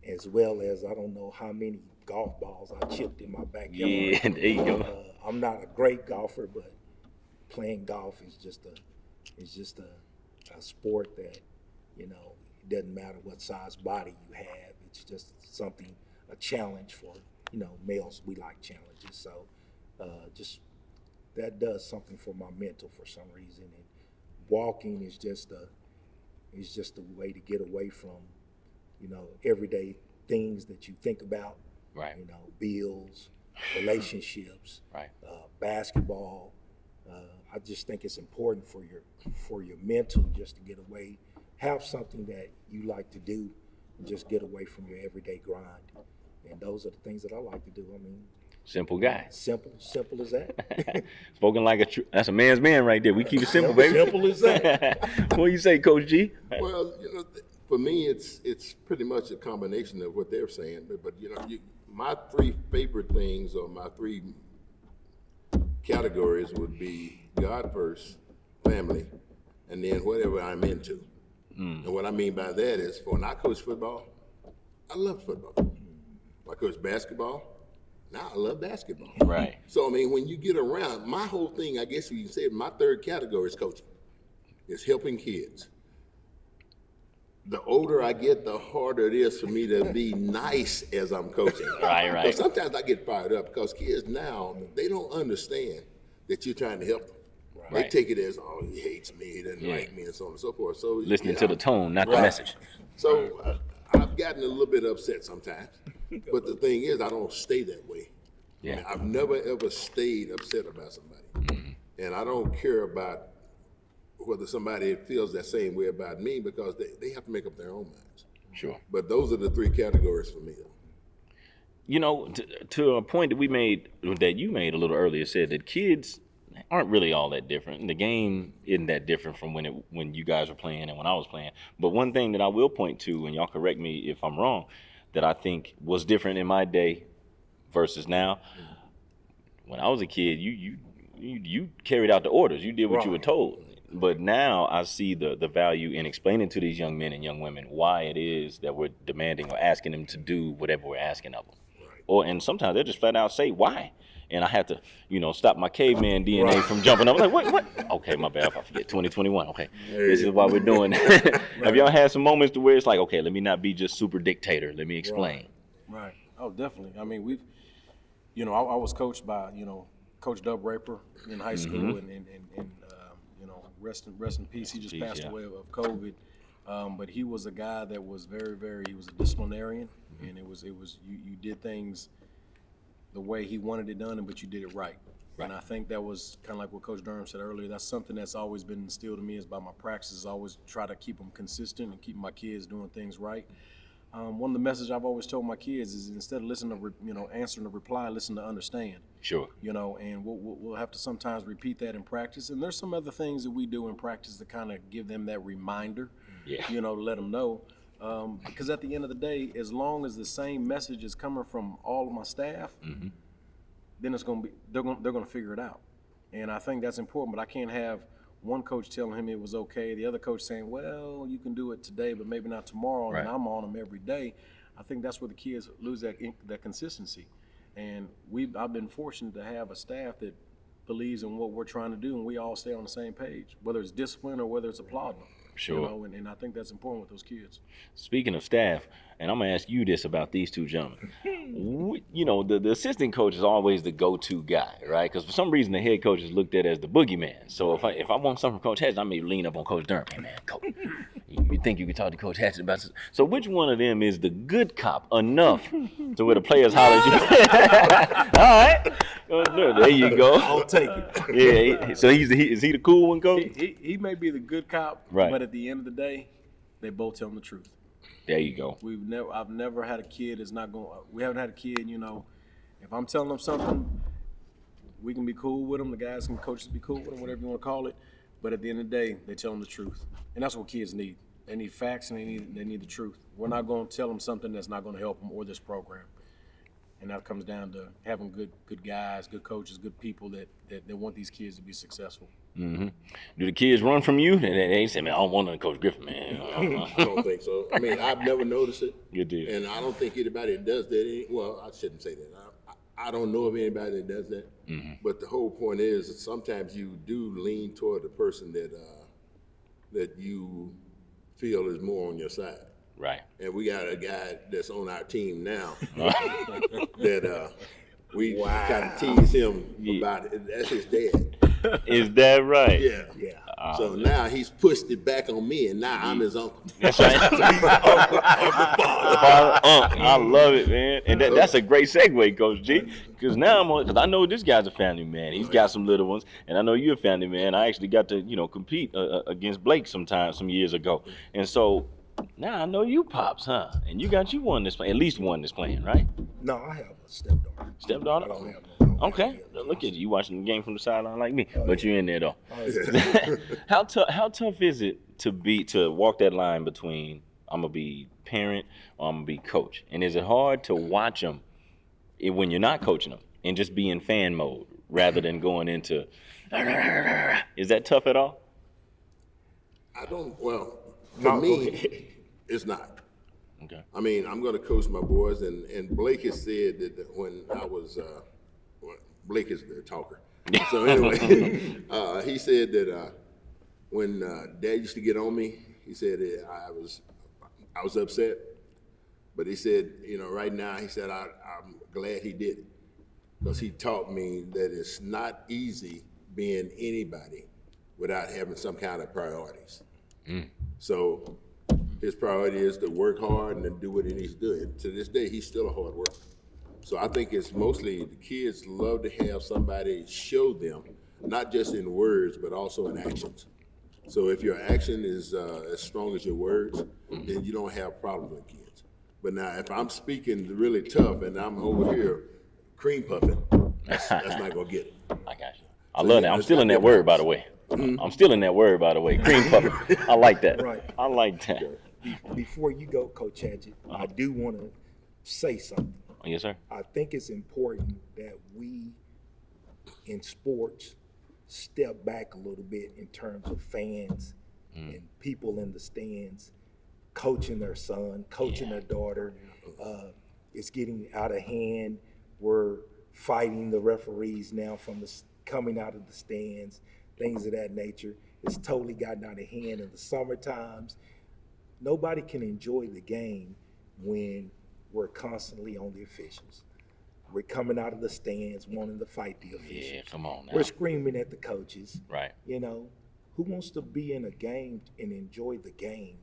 as well as I don't know how many golf balls I chipped in my backyard. Yeah, there you go. I'm not a great golfer, but playing golf is just a sport that, it doesn't matter what size body you have. It's just a challenge for, males. We like challenges. So just that does something for my mental for some reason. And walking is just a way to get away from, everyday things that you think about. Right. Bills, relationships, right. Basketball. I just think it's important for your mental just to get away, have something that you like to do, and just get away from your everyday grind. And those are the things that I like to do. I mean, simple guy. Simple as that. Spoken like that's a man's man right there. We keep it simple, baby. Simple as that. What do you say, Coach G? Well, For me, it's pretty much a combination of what they're saying. But my three favorite things, or my three categories, would be God first, family, and then whatever I'm into. And what I mean by that is, when I coach football, I love football. When I coach basketball, now I love basketball. Right. So, I mean, when you get around, my whole thing, I guess you can say, my third category is coaching. It's helping kids. The older I get, the harder it is for me to be nice as I'm coaching. Right. Because sometimes I get fired up because kids now, they don't understand that you're trying to help them. They Right. take it as, oh, he hates me, he doesn't like me, and so on and so forth. So Listening to the tone, not the message. So I've gotten a little bit upset sometimes, but the thing is, I don't stay that way. Yeah. I mean, I've never ever stayed upset about somebody, and I don't care about whether somebody feels that same way about me, because they have to make up their own minds. Sure. But those are the three categories for me, though. You know, to a point that you made a little earlier, said that kids aren't really all that different. And the game isn't that different from when you guys were playing and when I was playing. But one thing that I will point to, and y'all correct me if I'm wrong, that I think was different in my day versus now. When I was a kid, you carried out the orders. You did what you were told. But now I see the value in explaining to these young men and young women why it is that we're demanding or asking them to do whatever we're asking of them. And sometimes they'll just flat out say why. And I have to, stop my caveman DNA from jumping up. I'm like, what? Okay, my bad. If I forget 2021. Okay, this is why we're doing. Have y'all had some moments to where it's like, okay, let me not be just super dictator. Let me explain. Right. Oh, definitely. I mean, we've, I was coached by, Coach Dub Raper in high school, and rest in peace. He just passed away of COVID. But he was a guy that was he was a disciplinarian, and it was you did things the way he wanted it done, but you did it right. And I think that was kind of like what Coach Durham said earlier. That's something that's always been instilled in me, is by my practices. Always try to keep them consistent and keep my kids doing things right. One of the messages I've always told my kids is, instead of listening to, answering the reply, listen to understand. Sure. And we'll have to sometimes repeat that in practice. And there's some other things that we do in practice to kind of give them that reminder, to let them know. Because at the end of the day, as long as the same message is coming from all of my staff, then it's going to be, they're going to figure it out. And I think that's important, but I can't have one coach telling him it was okay, the other coach saying, well, you can do it today, but maybe not tomorrow, and I'm on them every day. I think that's where the kids lose that consistency. And I've been fortunate to have a staff that believes in what we're trying to do, and we all stay on the same page, whether it's discipline or whether it's applauding them. Sure. And I think that's important with those kids. Speaking of staff, and I'm going to ask you this about these two gentlemen. The assistant coach is always the go-to guy, right? Because for some reason the head coach is looked at as the boogeyman. So if I want something from Coach Hatchett, I may lean up on Coach Durham. Hey, man, Coach, you think you can talk to Coach Hatchett about this? So which one of them is the good cop enough to where the players holler at you? All right. There you go. I'll take it. Yeah. So is he the cool one, Coach? He may be the good cop, right, but at the end of the day, they both tell him the truth. There you go. I've never had a kid that's not going. We haven't had a kid. If I'm telling them something, we can be cool with them. The guys and coaches be cool with them, whatever you want to call it. But at the end of the day, they tell them the truth, and that's what kids need. They need facts, and they need the truth. We're not going to tell them something that's not going to help them or this program. And that comes down to having good guys, good coaches, good people that want these kids to be successful. Mm-hmm. Do the kids run from you? They say, man, I don't want to Coach Griffin, man. I don't think so. I mean, I've never noticed it. You did. And I don't think anybody that does that, well, I shouldn't say that. I don't know of anybody that does that. Mm-hmm. But the whole point is that sometimes you do lean toward the person that you feel is more on your side. Right. And we got a guy that's on our team now that we kind of tease him about it. That's his dad. Is that right? Yeah. So now he's pushed it back on me, and now I'm his uncle. That's right. I love it, man. And that's a great segue, Coach G. Because now because I know this guy's a family man. He's got some little ones, and I know you're a family man. I actually got to compete against Blake some years ago, and so. Now I know you pops, huh? And you one that's playing, at least one that's playing, right? No, I have a stepdaughter. Stepdaughter? I don't have no. Okay. Look at you watching the game from the sideline like me, but you're in there though. How tough is it to walk that line between I'm gonna be parent, or I'm gonna be coach. And is it hard to watch them when you're not coaching them and just be in fan mode rather than going into? Is that tough at all? Well, for No, go me, ahead. it's not. Okay. I mean, I'm going to coach my boys, and Blake has said that when I was, Blake is the talker. So anyway, he said that when Dad used to get on me, he said that I was upset, but he said, right now, he said I'm glad he did it, because he taught me that it's not easy being anybody without having some kind of priorities. So his priority is to work hard and then do what he needs to do. And to this day, he's still a hard worker. So I think it's mostly the kids love to have somebody show them, not just in words, but also in actions. So if your action is as strong as your words, then you don't have problems with kids. But now, if I'm speaking really tough and I'm over here cream puffing, that's not gonna get it. I got you. I love that. I'm still in that word, by the way. Mm-hmm. I'm still in that word, by the way. Cream puffing. I like that. Right. I like that. Before you go, Coach Hatchett, I do want to say something. Yes, sir. I think it's important that we, in sports, step back a little bit in terms of fans and people in the stands coaching their son, coaching their daughter. It's getting out of hand. We're fighting the referees now from coming out of the stands, things of that nature. It's totally gotten out of hand in the summer times. Nobody can enjoy the game when we're constantly on the officials. We're coming out of the stands wanting to fight the officials. Yeah, come on now. We're screaming at the coaches. Right. Who wants to be in a game and enjoy the game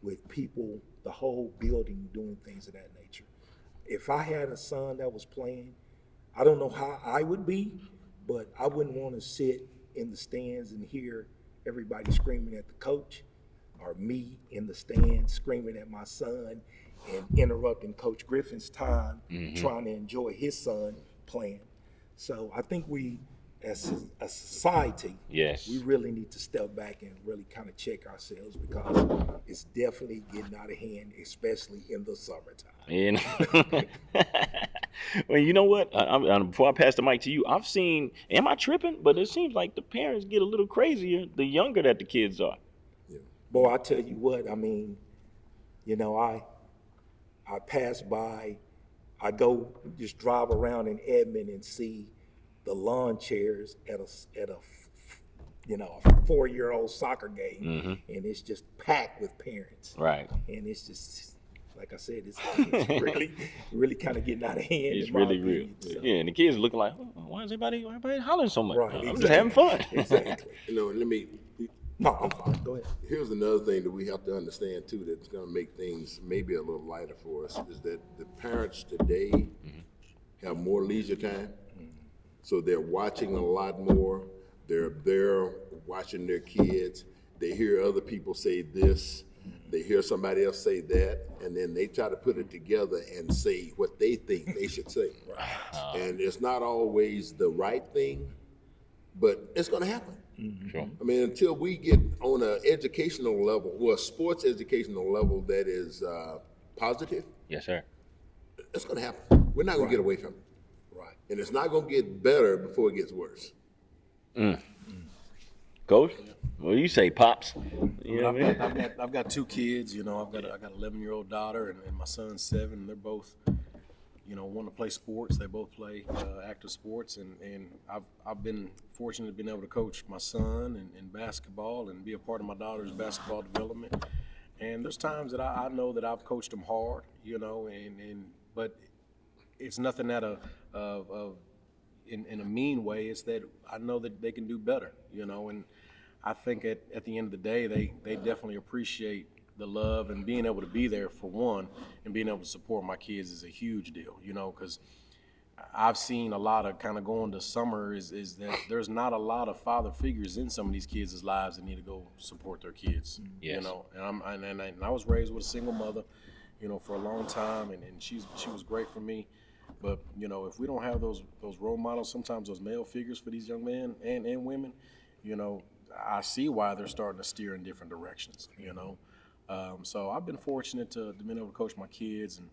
with people, the whole building doing things of that nature? If I had a son that was playing, I don't know how I would be, but I wouldn't want to sit in the stands and hear everybody screaming at the coach, or me in the stands screaming at my son and interrupting Coach Griffin's time trying to enjoy his son playing. So I think we, as a society, Yes. we really need to step back and really kind of check ourselves, because it's definitely getting out of hand, especially in the summertime. And well, you know what? Before I pass the mic to you, I've seen, am I tripping? But it seems like the parents get a little crazier the younger that the kids are. Boy, I tell you what, I mean, I pass by, I go just drive around in Edmond and see the lawn chairs at a 4-year-old soccer game, and it's just packed with parents. Right. And it's just, like I said, it's really kind of getting out of hand. It's in my really real. opinion, so. Yeah, and the kids looking like, why is everybody hollering so much? Right, I'm just having fun. Exactly. No, I'm fine. Go ahead. Here's another thing that we have to understand too, that's going to make things maybe a little lighter for us, is that the parents today have more leisure time, so they're watching a lot more. They're there watching their kids. They hear other people say this, they hear somebody else say that, and then they try to put it together and say what they think they should say. And it's not always the right thing, but it's going to happen. Sure. I mean, until we get on an educational level, well, a sports educational level that is positive, Yes, sir. it's going to happen. We're not going to get away from it. Right. And it's not going to get better before it gets worse. Coach, what do you say, Pops? You know what I mean? I've got 2 kids. I've got an 11-year-old daughter, and my son's 7. And they're both, want to play sports. They both play active sports, and I've been fortunate to be able to coach my son in basketball and be a part of my daughter's basketball development. And there's times that I know that I've coached them hard, but it's nothing in a mean way. It's that I know that they can do better, and I think at the end of the day, they definitely appreciate the love, and being able to be there for one, and being able to support my kids is a huge deal, because I've seen a lot of kind of going to summer is that there's not a lot of father figures in some of these kids' lives that need to go support their kids, Yes. and I was raised with a single mother, for a long time, and she was great for me. But, if we don't have those role models, sometimes those male figures for these young men and women, I see why they're starting to steer in different directions, So I've been fortunate to be able to coach my kids, and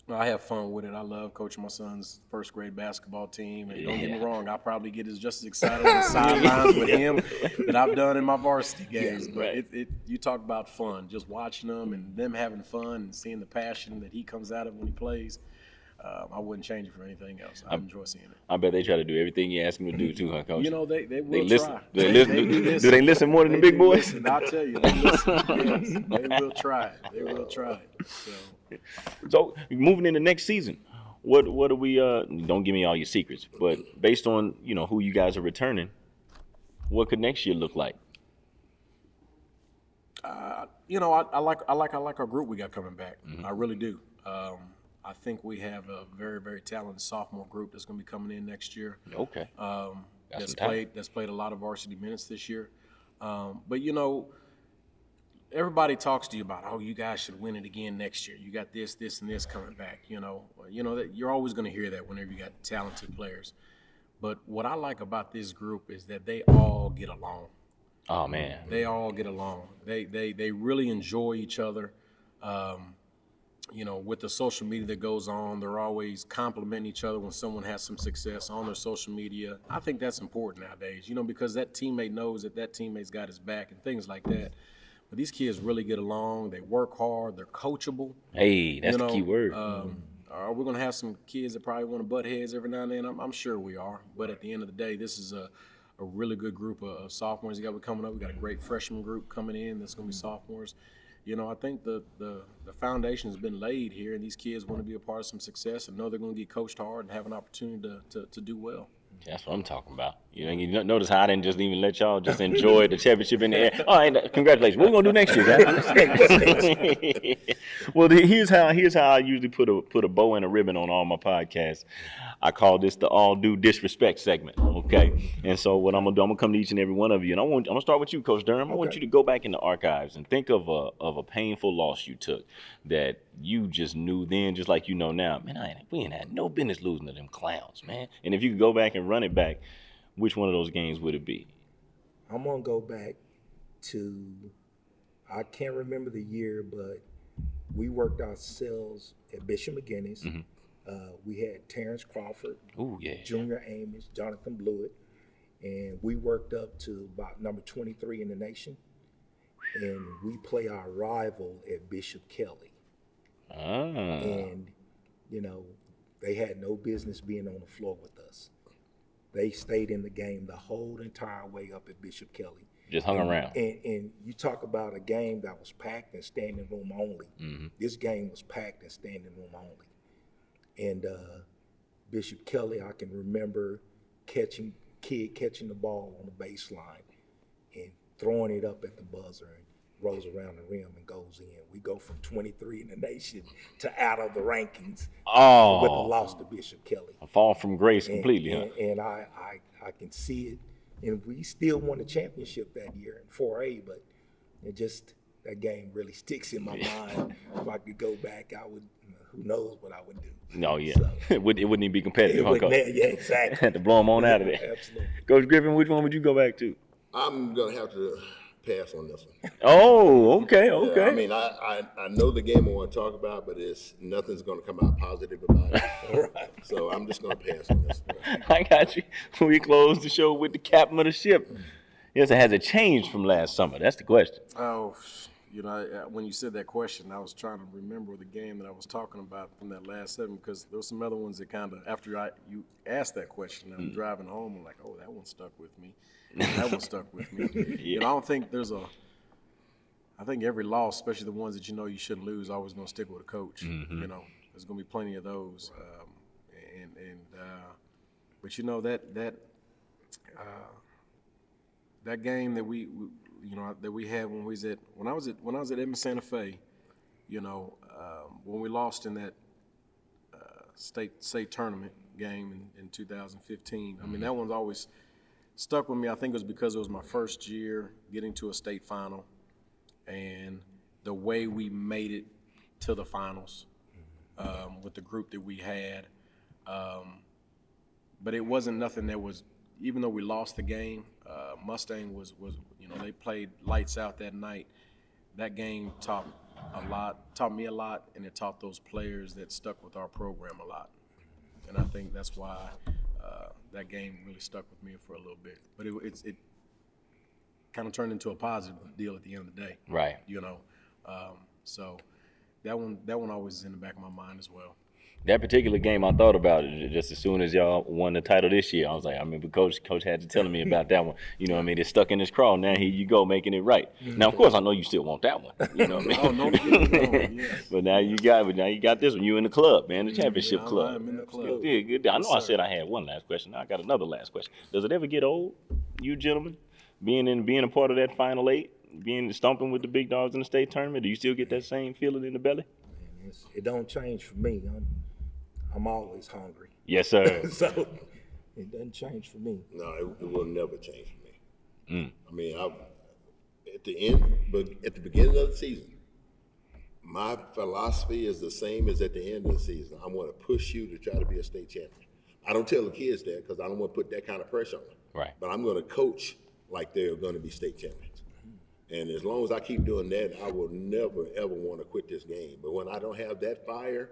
I have fun with it. I love coaching my son's first grade basketball team. And don't get me wrong, I probably get just as excited on the sidelines with him that I've done in my varsity games. But you talk about fun, just watching them and them having fun and seeing the passion that he comes out of when he plays. I wouldn't change it for anything else. I enjoy seeing it. I bet they try to do everything you ask them to do too, huh, Coach? You know, they will listen. try. They listen. Do they listen more than the big boys? Listen. I'll tell you, they listen. Yes, they will try it. They will try it. So moving into next season, what do we? Don't give me all your secrets, but based on who you guys are returning, what could next year look like? I like our group we got coming back. I really do. I think we have a very, very talented sophomore group that's going to be coming in next year. Okay. That's played a lot of varsity minutes this year. But everybody talks to you about, oh, you guys should win it again next year. You got this, and this coming back. That you're always going to hear that whenever you got talented players. But what I like about this group is that they all get along. Oh man. They all get along. They really enjoy each other. With the social media that goes on, they're always complimenting each other when someone has some success on their social media. I think that's important nowadays, because that teammate knows that teammate's got his back and things like that. But these kids really get along. They work hard. They're coachable. Hey, that's the key word. Are we going to have some kids that probably want to butt heads every now and then? I'm sure we are. But at the end of the day, this is a really good group of sophomores that got coming up. We got a great freshman group coming in that's going to be sophomores. I think the foundation has been laid here, and these kids want to be a part of some success and know they're going to get coached hard and have an opportunity to do well. That's what I'm talking about. You notice how I didn't just even let y'all just enjoy the championship in the air. All right, congratulations. What are we gonna do next year, guys? Well, here's how I usually put a bow and a ribbon on all my podcasts. I call this the all due disrespect segment. Okay, and so what I'm gonna do, I'm gonna come to each and every one of you, and I'm gonna start with you, Coach Durham. I want you to go back in the archives and think of a painful loss you took that you just knew then, just like you know now. Man, we ain't had no business losing to them clowns, man. And if you could go back and run it back, which one of those games would it be? I'm going to go back to, I can't remember the year, but we worked ourselves at Bishop McGinnis. Mm-hmm. We had Terrence Crawford, Junior Amos, Jonathan Blewett, and we worked up to about number 23 in the nation. And we play our rival at Bishop Kelly. And, they had no business being on the floor with us. They stayed in the game the whole entire way up at Bishop Kelly. Just hung around. And you talk about a game that was packed and standing room only. Mm-hmm. This game was packed and standing room only. And Bishop Kelly, I can remember catching the ball on the baseline and throwing it up at the buzzer and rolls around the rim and goes in. We go from 23 in the nation to out of the rankings with a loss to Bishop Kelly. A fall from grace completely, huh? And I can see it. And we still won the championship that year in 4A, but that game really sticks in my mind. If I could go back, I would, who knows what I would do. No, yeah. So, it wouldn't even be competitive, huh, Coach? Yeah, exactly. Had to blow them on out of there. Absolutely. Coach Griffin, which one would you go back to? I'm going to have to pass on this one. Oh, okay. Yeah, I know the game I want to talk about, but nothing's going to come out positive about it. Right. So I'm just going to pass on this one. I got you. We close the show with the captain of the ship. Yes, has it changed from last summer? That's the question. Oh, when you said that question, I was trying to remember the game that I was talking about from that last 7, because there were some other ones that kind of, after you asked that question, I'm driving home, I'm like, oh, that one stuck with me. That one stuck with me. Yeah. I don't think I think every loss, especially the ones that you shouldn't lose, always going to stick with a coach. Mm-hmm. There's going to be plenty of those. But that game that we had when I was at Edmond Santa Fe, when we lost in that state tournament game in 2015. I mean, that one's always stuck with me. I think it was because it was my first year getting to a state final, and the way we made it to the finals with the group that we had. But it wasn't nothing that was, even though we lost the game, Mustang was they played lights out that night. that game taught me a lot, and it taught those players that stuck with our program a lot. And I think that's why that game really stuck with me for a little bit. But it kind of turned into a positive deal at the end of the day. Right. You know, so that one always is in the back of my mind as well. That particular game, I thought about it just as soon as y'all won the title this year. I was like, I remember Coach had to tell me about that one. You know what I mean? It's stuck in his craw. Now here you go, making it right. Now, of course, I know you still want that one. You know what I mean? Oh, no, yes. But now you got this one. You in the club, man, the championship club. I'm in the club. Good. I know Yes, I said I had one last question. Now I got another last question. Does it ever get old, you gentlemen, being a part of that Final Eight, stomping with the big dogs in the state tournament? Do you still get that same feeling in the belly? Man, it don't change for me. I'm always hungry. Yes, sir. So it doesn't change for me. No, it will never change for me. Mm. I mean, at the beginning of the season, my philosophy is the same as at the end of the season. I want to push you to try to be a state champion. I don't tell the kids that because I don't want to put that kind of pressure on them. Right. But I'm going to coach like they're going to be state champions. And as long as I keep doing that, I will never, ever want to quit this game. But when I don't have that fire,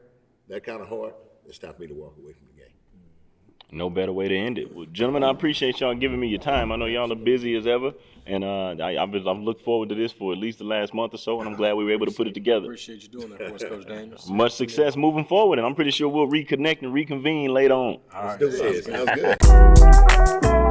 that kind of heart, it's time for me to walk away from the game. No better way to end it. Well, gentlemen, I appreciate y'all giving me your time. I know y'all are busy as ever, and I've looked forward to this for at least the last month or so, and I'm glad we were able to put it together. Appreciate you doing that for us, Coach Daniels. Much success moving forward, and I'm pretty sure we'll reconnect and reconvene later on. All right. Sounds good.